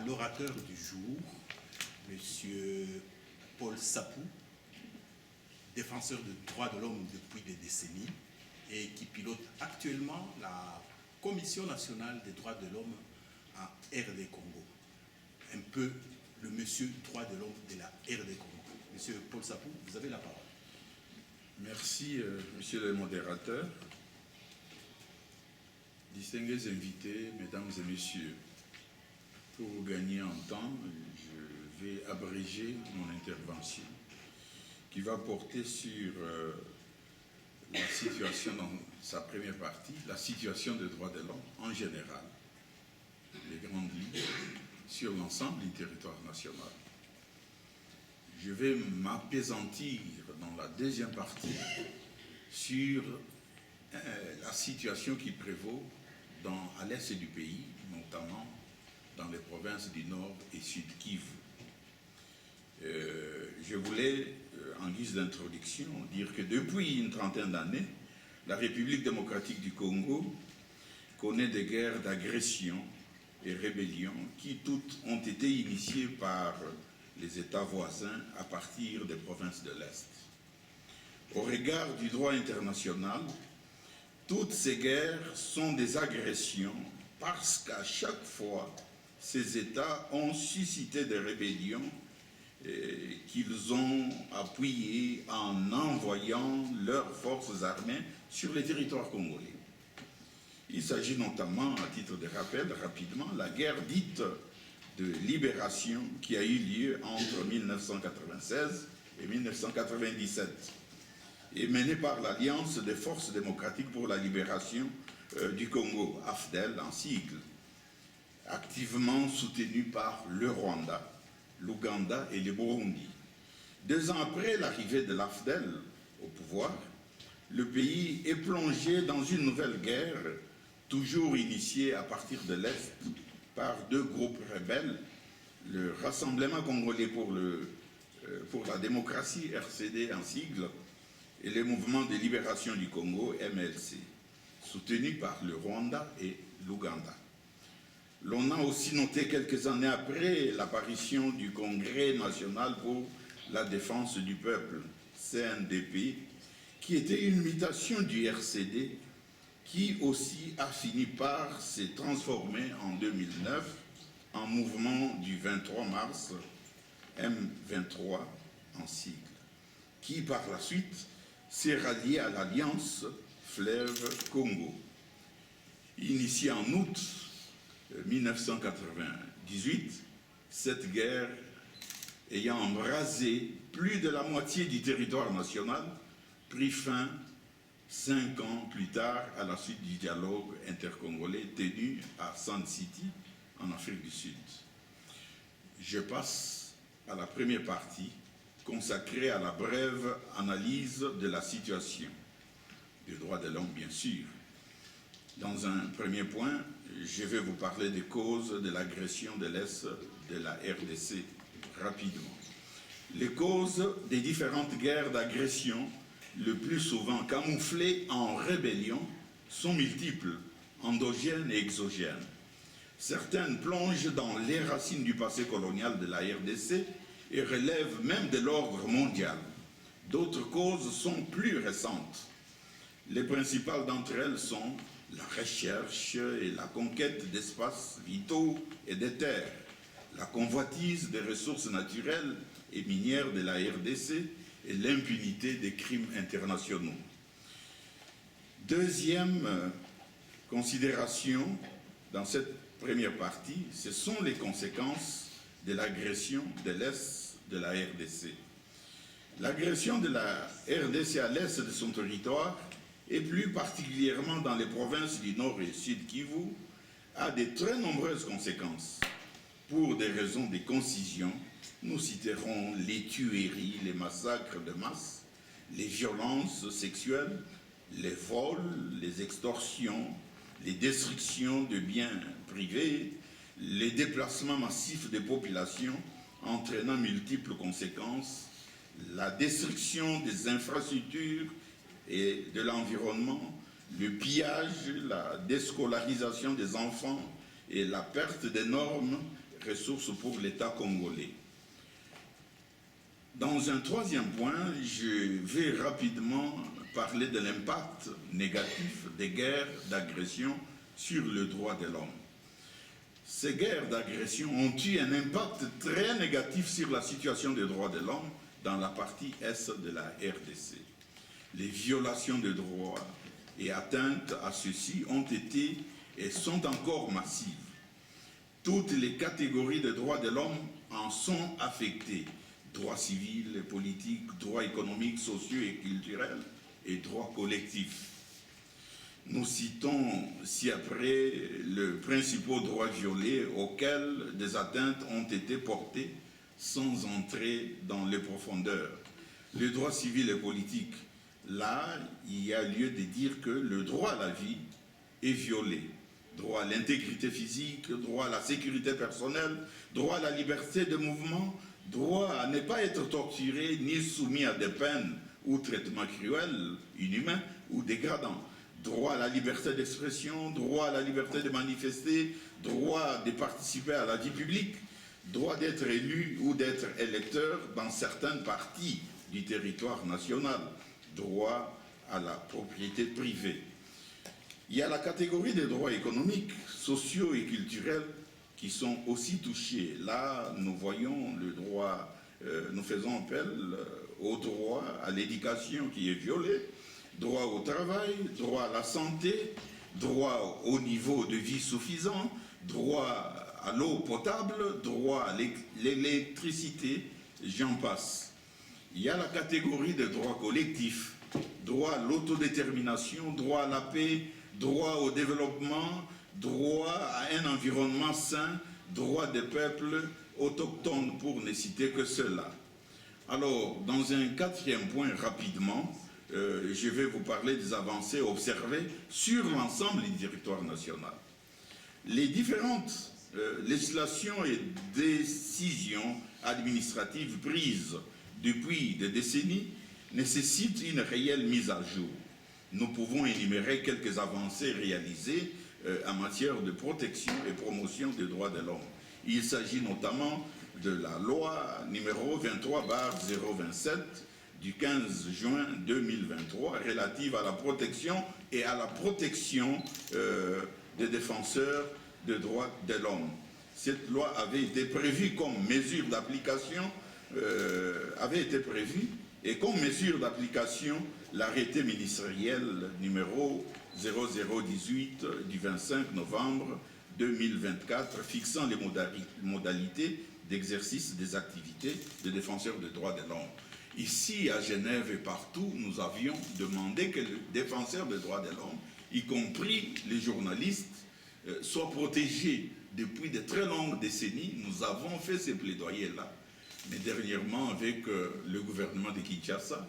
l'orateur du jour, M. Paul Sapou, défenseur des droits de l'homme depuis des décennies et qui pilote actuellement la Commission nationale des droits de l'homme en RD Congo. Un peu le monsieur droit de l'homme de la RD Congo. Monsieur Paul Sapou, vous avez la parole. Merci, monsieur le modérateur. Distingués invités, mesdames et messieurs, pour gagner en temps, je vais abréger mon intervention qui va porter sur la situation dans sa première partie, la situation des droits de l'homme en général, les grandes lignes sur l'ensemble du territoire national. Je vais m'appesantir dans la deuxième partie sur la situation qui prévaut à l'est du pays, notamment dans les provinces du Nord et Sud Kivu. Je voulais, en guise d'introduction, dire que depuis une trentaine d'années, la République démocratique du Congo connaît des guerres d'agression et rébellion qui toutes ont été initiées par les États voisins à partir des provinces de l'Est. Au regard du droit international, toutes ces guerres sont des agressions parce qu'à chaque fois, ces États ont suscité des rébellions qu'ils ont appuyées en envoyant leurs forces armées sur les territoires congolais. Il s'agit notamment, à titre de rappel, rapidement, la guerre dite de libération qui a eu lieu entre 1996 et 1997 et menée par l'Alliance des forces démocratiques pour la libération du Congo, AFDEL en sigle, activement soutenue par le Rwanda, l'Ouganda et le Burundi. 2 ans après l'arrivée de l'AFDEL au pouvoir, le pays est plongé dans une nouvelle guerre, toujours initiée à partir de l'Est par 2 groupes rebelles, le Rassemblement congolais pour la démocratie, RCD en sigle, et le Mouvement de libération du Congo, MLC, soutenu par le Rwanda et l'Ouganda. L'on a aussi noté quelques années après l'apparition du Congrès national pour la défense du peuple, CNDP, qui était une mutation du RCD, qui aussi a fini par se transformer en 2009 en mouvement du 23 mars, M23 en sigle, qui par la suite s'est rallié à l'Alliance Fleuve Congo. Initiée en août 1998, cette guerre ayant embrasé plus de la moitié du territoire national, prit fin 5 ans plus tard à la suite du dialogue intercongolais tenu à Sand City, en Afrique du Sud. Je passe à la première partie consacrée à la brève analyse de la situation des droits de l'homme, bien sûr. Dans un premier point, je vais vous parler des causes de l'agression de l'Est de la RDC rapidement. Les causes des différentes guerres d'agression, le plus souvent camouflées en rébellion, sont multiples, endogènes et exogènes. Certaines plongent dans les racines du passé colonial de la RDC et relèvent même de l'ordre mondial. D'autres causes sont plus récentes. Les principales d'entre elles sont la recherche et la conquête d'espaces vitaux et des terres, la convoitise des ressources naturelles et minières de la RDC et l'impunité des crimes internationaux. Deuxième considération dans cette première partie, ce sont les conséquences de l'agression de l'Est de la RDC. L'agression de la RDC à l'Est de son territoire, et plus particulièrement dans les provinces du Nord et Sud Kivu, a de très nombreuses conséquences. Pour des raisons de concision, nous citerons les tueries, les massacres de masse, les violences sexuelles, les vols, les extorsions, les destructions de biens privés, les déplacements massifs des populations entraînant multiples conséquences, la destruction des infrastructures et de l'environnement, le pillage, la déscolarisation des enfants et la perte d'énormes ressources pour l'État congolais. Dans un troisième point, je vais rapidement parler de l'impact négatif des guerres d'agression sur le droit de l'homme. Ces guerres d'agression ont eu un impact très négatif sur la situation des droits de l'homme dans la partie est de la RDC. Les violations de droits et atteintes à ceux-ci ont été et sont encore massives. Toutes les catégories de droits de l'homme en sont affectées. Droits civils et politiques, droits économiques, sociaux et culturels et droits collectifs. Nous citons ci-après les principaux droits violés auxquels des atteintes ont été portées sans entrer dans les profondeurs. Le droit civil et politique, là, il y a lieu de dire que le droit à la vie est violé. Droit à l'intégrité physique, droit à la sécurité personnelle, droit à la liberté de mouvement, droit à ne pas être torturé ni soumis à des peines ou traitements cruels, inhumains ou dégradants. Droit à la liberté d'expression, droit à la liberté de manifester, droit de participer à la vie publique, droit d'être élu ou d'être électeur dans certaines parties du territoire national, droit à la propriété privée. Il y a la catégorie des droits économiques, sociaux et culturels qui sont aussi touchés. Là, nous voyons le droit, nous faisons appel au droit à l'éducation qui est violé, droit au travail, droit à la santé, droit au niveau de vie suffisant, droit à l'eau potable, droit à l'électricité, j'en passe. Il y a la catégorie des droits collectifs, droit à l'autodétermination, droit à la paix, droit au développement, droit à un environnement sain, droit des peuples autochtones, pour ne citer que cela. Alors, dans un quatrième point, rapidement, je vais vous parler des avancées observées sur l'ensemble du territoire national. Les différentes législations et décisions administratives prises depuis des décennies nécessitent une réelle mise à jour. Nous pouvons énumérer quelques avancées réalisées en matière de protection et promotion des droits de l'homme. Il s'agit notamment de la loi numéro 23/027 du 15 juin 2023 relative à la protection et à la protection des défenseurs des droits de l'homme. Cette loi avait été prévue comme mesure d'application, et comme mesure d'application, l'arrêté ministériel numéro 0018 du 25 novembre 2024 fixant les modalités d'exercice des activités de défenseurs des droits de l'homme. Ici, à Genève et partout, nous avions demandé que les défenseurs des droits de l'homme, y compris les journalistes, soient protégés. Depuis de très longues décennies, nous avons fait ces plaidoyers-là. Mais dernièrement, avec le gouvernement de Kinshasa,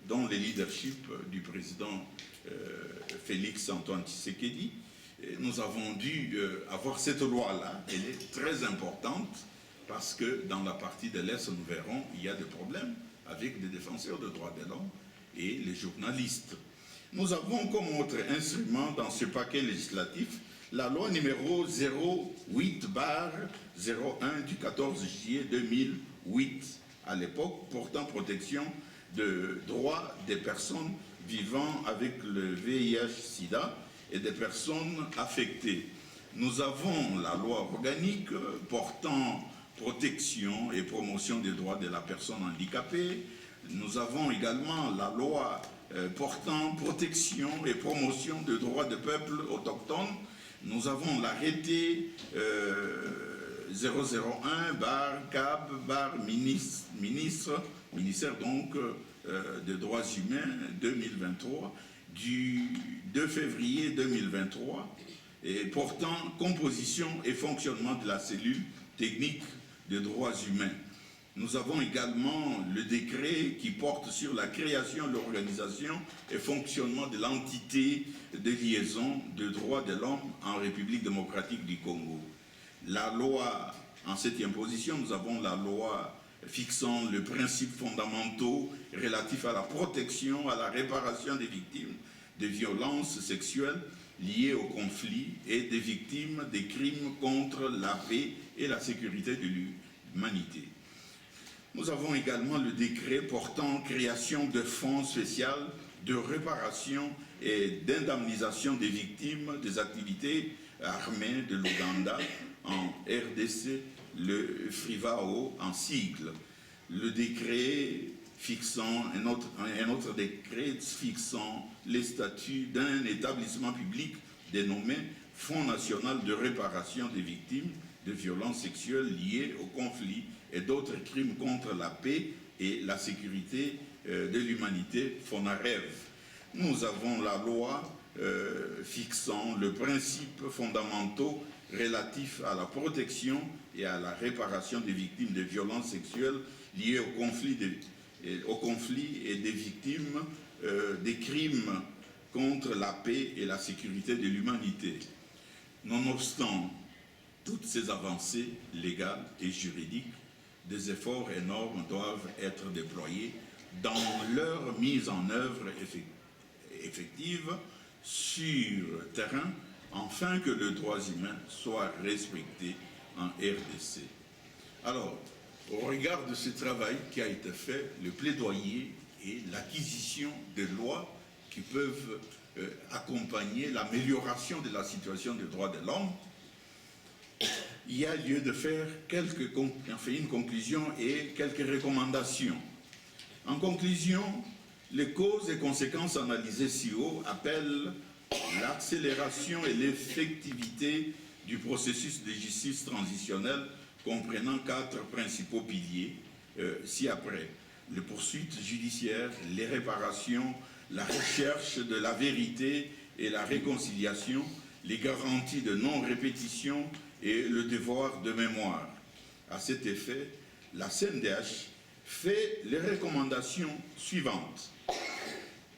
dont le leadership du président Félix Antoine Tshisekedi, nous avons dû avoir cette loi-là. Elle est très importante parce que dans la partie de l'Est, nous verrons, il y a des problèmes avec des défenseurs des droits de l'homme et les journalistes. Nous avons comme autre instrument dans ce paquet législatif la loi numéro 08/01 du 14 juillet 2008, à l'époque portant protection de droits des personnes vivant avec le VIH-Sida et des personnes affectées. Nous avons la loi organique portant protection et promotion des droits de la personne handicapée. Nous avons également la loi portant protection et promotion des droits des peuples autochtones. Nous avons l'arrêté 001/CAB/ministère donc des droits humains 2023 du 2 février 2023 et portant composition et fonctionnement de la cellule technique des droits humains. Nous avons également le décret qui porte sur la création, l'organisation et fonctionnement de l'entité de liaison de droits de l'homme en République démocratique du Congo. La loi, en 7e position, nous avons la loi fixant les principes fondamentaux relatifs à la protection, à la réparation des victimes de violences sexuelles liés au conflit et des victimes des crimes contre la paix et la sécurité de l'humanité. Nous avons également le décret portant création de fonds spécial de réparation et d'indemnisation des victimes des activités armées de l'Ouganda en RDC, le FRIVAO en sigle. Le décret fixant un autre décret fixant les statuts d'un établissement public dénommé Fonds national de réparation des victimes de violences sexuelles liées au conflit et d'autres crimes contre la paix et la sécurité de l'humanité, FONAREV. Nous avons la loi fixant le principe fondamentaux relatif à la protection et à la réparation des victimes de violences sexuelles liées au conflit et des victimes des crimes contre la paix et la sécurité de l'humanité. Nonobstant toutes ces avancées légales et juridiques, des efforts énormes doivent être déployés dans leur mise en œuvre effective sur terrain, afin que les droits humains soient respectés en RDC. Alors, au regard de ce travail qui a été fait, le plaidoyer et l'acquisition de lois qui peuvent accompagner l'amélioration de la situation des droits de l'homme, il y a lieu de faire une conclusion et quelques recommandations. En conclusion, les causes et conséquences analysées ci haut appellent l'accélération et l'effectivité du processus de justice transitionnelle comprenant 4 principaux piliers ci-après: les poursuites judiciaires, les réparations, la recherche de la vérité et la réconciliation, les garanties de non-répétition et le devoir de mémoire. À cet effet, la CNDH fait les recommandations suivantes: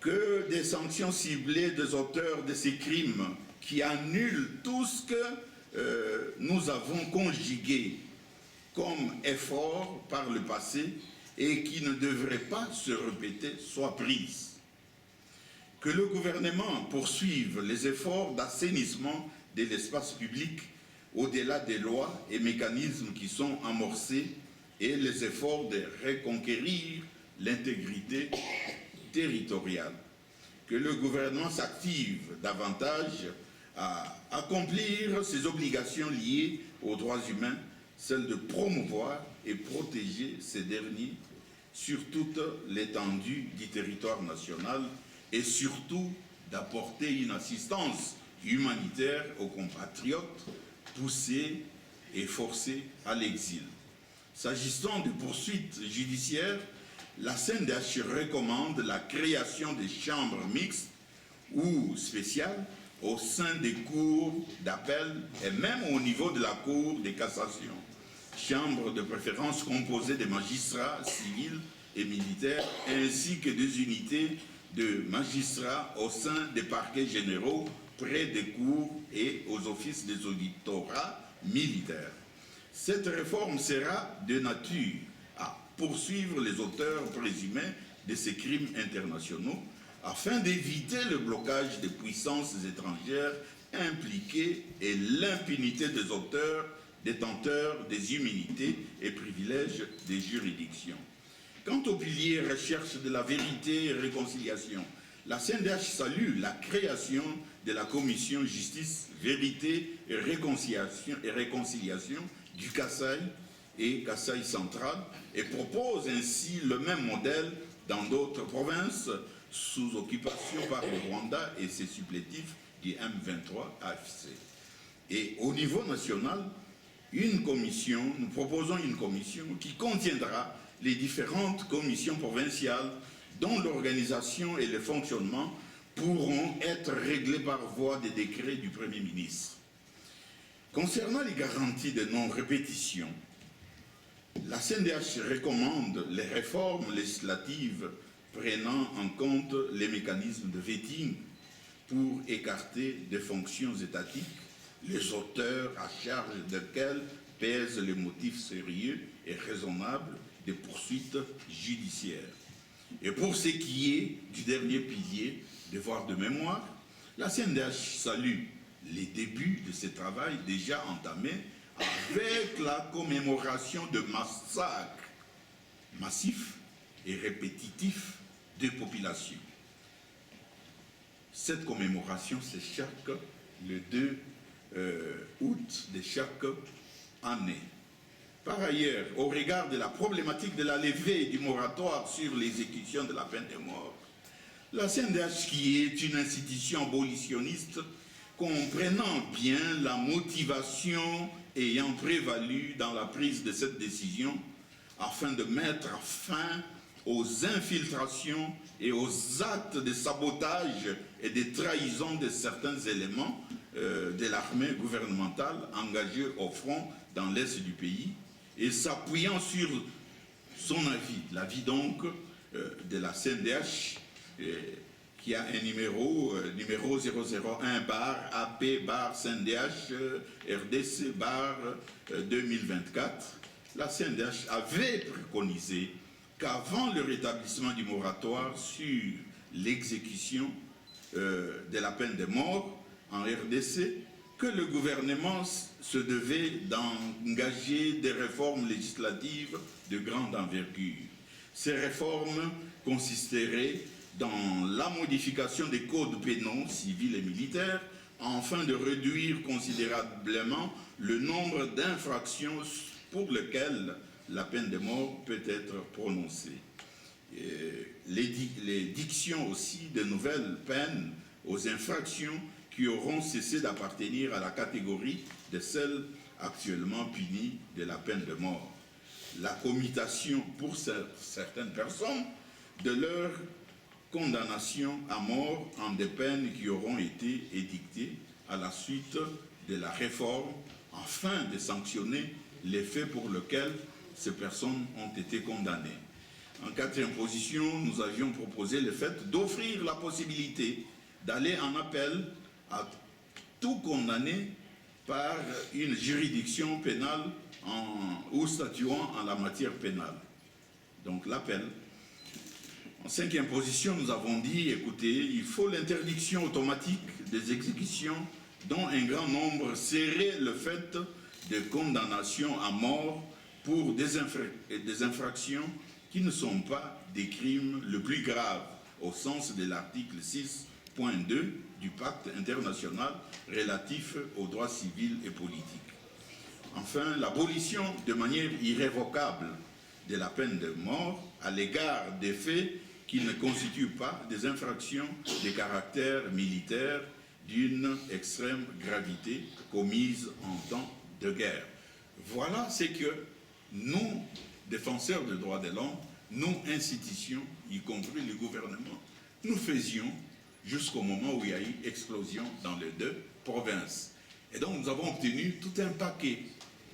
que des sanctions ciblées des auteurs de ces crimes qui annulent tout ce que nous avons conjugué comme effort par le passé et qui ne devraient pas se répéter soient prises. Que le gouvernement poursuive les efforts d'assainissement de l'espace public au-delà des lois et mécanismes qui sont amorcés et les efforts de reconquérir l'intégrité territoriale. Que le gouvernement s'active davantage à accomplir ses obligations liées aux droits humains, celle de promouvoir et protéger ces derniers sur toute l'étendue du territoire national et surtout d'apporter une assistance humanitaire aux compatriotes poussés et forcés à l'exil. S'agissant de poursuites judiciaires, la CNDH recommande la création des chambres mixtes ou spéciales au sein des cours d'appel et même au niveau de la Cour de cassation. Chambres de préférence composées de magistrats civils et militaires ainsi que des unités de magistrats au sein des parquets généraux près des cours et aux offices des auditorat militaires. Cette réforme sera de nature à poursuivre les auteurs présumés de ces crimes internationaux afin d'éviter le blocage des puissances étrangères impliquées et l'impunité des auteurs détenteurs des immunités et privilèges des juridictions. Quant au pilier recherche de la vérité et réconciliation, la CNDH salue la création de la commission justice, vérité et réconciliation du Kasaï et Kasaï central et propose ainsi le même modèle dans d'autres provinces sous occupation par le Rwanda et ses supplétifs du M23 AFC. Et au niveau national, nous proposons une commission qui contiendra les différentes commissions provinciales dont l'organisation et le fonctionnement pourront être réglés par voie des décrets du Premier ministre. Concernant les garanties de non-répétition, la CNDH recommande les réformes législatives prenant en compte les mécanismes de vetting pour écarter des fonctions étatiques les auteurs à charge desquels pèsent les motifs sérieux et raisonnables des poursuites judiciaires. Et pour ce qui est du dernier pilier, devoir de mémoire, La CNDH salue les débuts de ce travail déjà entamé avec la commémoration de massacres massifs et répétitifs de populations. Cette commémoration, c'est le 2 août de chaque année. Par ailleurs, au regard de la problématique de la levée du moratoire sur l'exécution de la peine de mort, la CNDH, qui est une institution abolitionniste, comprenant bien la motivation ayant prévalu dans la prise de cette décision, afin de mettre fin aux infiltrations et aux actes de sabotage et de trahison de certains éléments de l'armée gouvernementale engagée au front dans l'est du pays, et s'appuyant sur son avis, l'avis donc de la CNDH, qui a un numéro 001-AP-CNDH RDC-2024, la CNDH avait préconisé qu'avant le rétablissement du moratoire sur l'exécution de la peine de mort en RDC, que le gouvernement se devait d'engager des réformes législatives de grande envergure. Ces réformes consisteraient dans la modification des codes pénaux, civils et militaires, afin de réduire considérablement le nombre d'infractions pour lesquelles la peine de mort peut être prononcée. Les dictions aussi de nouvelles peines aux infractions qui auront cessé d'appartenir à la catégorie de celles actuellement punies de la peine de mort. La commutation pour certaines personnes de leur condamnation à mort en des peines qui auront été édictées à la suite de la réforme, afin de sanctionner les faits pour lesquels ces personnes ont été condamnées. En quatrième position, nous avions proposé le fait d'offrir la possibilité d'aller en appel à tout condamné par une juridiction pénale ou statuant en la matière pénale. Donc l'appel. En cinquième position, nous avons dit, écoutez, il faut l'interdiction automatique des exécutions dont un grand nombre serait le fait de condamnations à mort pour des infractions qui ne sont pas des crimes le plus graves au sens de l'article 6.2 du pacte international relatif aux droits civils et politiques. Enfin, l'abolition de manière irrévocable de la peine de mort à l'égard des faits qui ne constituent pas des infractions de caractère militaire d'une extrême gravité commises en temps de guerre. Voilà ce que nous, défenseurs des droits de l'homme, nous, institutions, y compris le gouvernement, nous faisions jusqu'au moment où il y a eu explosion dans les deux provinces. Et donc nous avons obtenu tout un paquet,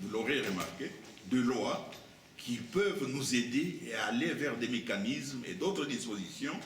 vous l'aurez remarqué, de lois qui peuvent nous aider à aller vers des mécanismes et d'autres dispositions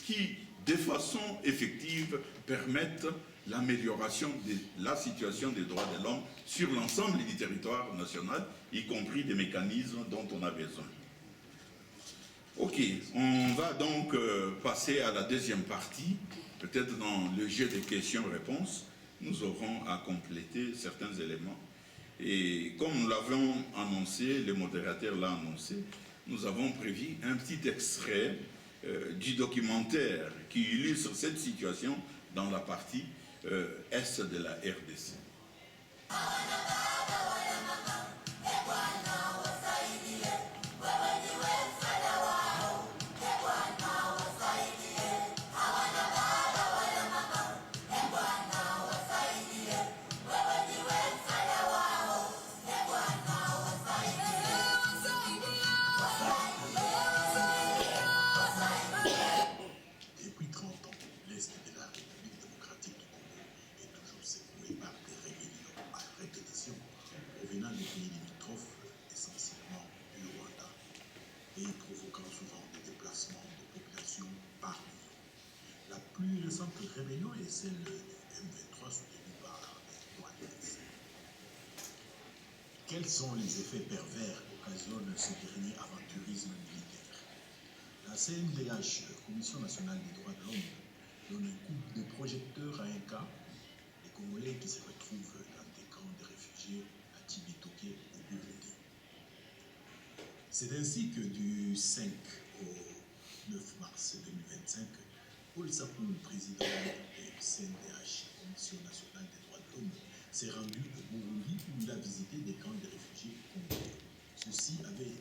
qui, de façon effective, permettent l'amélioration de la situation des droits de l'homme sur l'ensemble du territoire national, y compris des mécanismes dont on a besoin. Ok, on va donc passer à la deuxième partie. Peut-être dans le jeu de questions-réponses, nous aurons à compléter certains éléments. Et comme nous l'avons annoncé, le modérateur l'a annoncé, nous avons prévu un petit extrait du documentaire qui illustre cette situation dans la partie est de la RDC. Depuis 30 ans, l'Est de la République démocratique du Congo est toujours secoué par des rébellions à répétition provenant des pays limitrophes, essentiellement du Rwanda, et provoquant souvent des déplacements de populations par millions. La plus récente rébellion est celle du M23 soutenue par les ONG. Quels sont les effets pervers qu'occasionne ce dernier aventurisme militaire? La CNDH, Commission nationale des droits de l'homme, donne un coup de projecteur à un cas, les Congolais qui se retrouvent dans des camps de réfugiés à Tibitoké au Burundi. C'est ainsi que du 5 au 9 mars 2025, Paul Sapou, président du CNDH, Commission nationale des droits de l'homme, s'est rendu au Burundi où il a visité des camps de réfugiés congolais. Ceci avait